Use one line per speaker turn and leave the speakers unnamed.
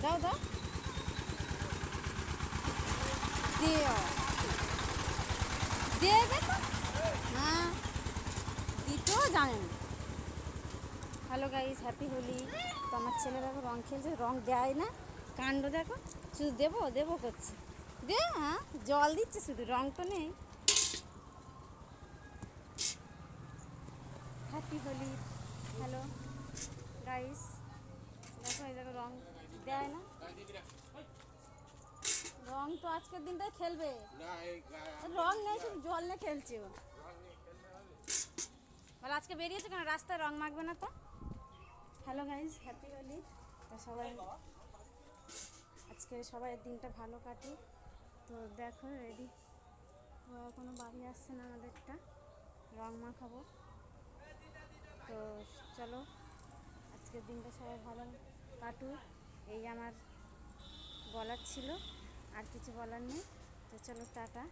দাও দাও দিও দিয়ে দেখো। হ্যাঁ দিতেও জানেন। Hello guys, happy Holi. তো আমার ছেলে দেখো রং খেলছে, রং দেয় না, কাণ্ড দেখো, শুধু দেবো দেবো করছে, দে হ্যাঁ জল দিচ্ছে শুধু, রং তো নেই। হ্যাপি হোলি। হ্যালো গাইস, দেখো এই দেখো রং দেয় না, রং তো আজকের দিনটাই খেলবে, রং নেই শুধু জল নিয়ে খেলছে ও। বলে আজকে বেরিয়েছে কেন, রাস্তায় রং মাখবে না তো। Hello guys, happy Holi. তো সবাই আজকে সবাই দিনটা ভালো কাটুক। তো দেখো রেডি, ও এখনও বাড়ি আসছে না, আমাদেরটা রং মাখাবো। তো চলো আজকের দিনটা সবাই ভালো কাটুক, এই আমার বলার ছিল, আর কিছু বলার নেই। তো চলো টাটা।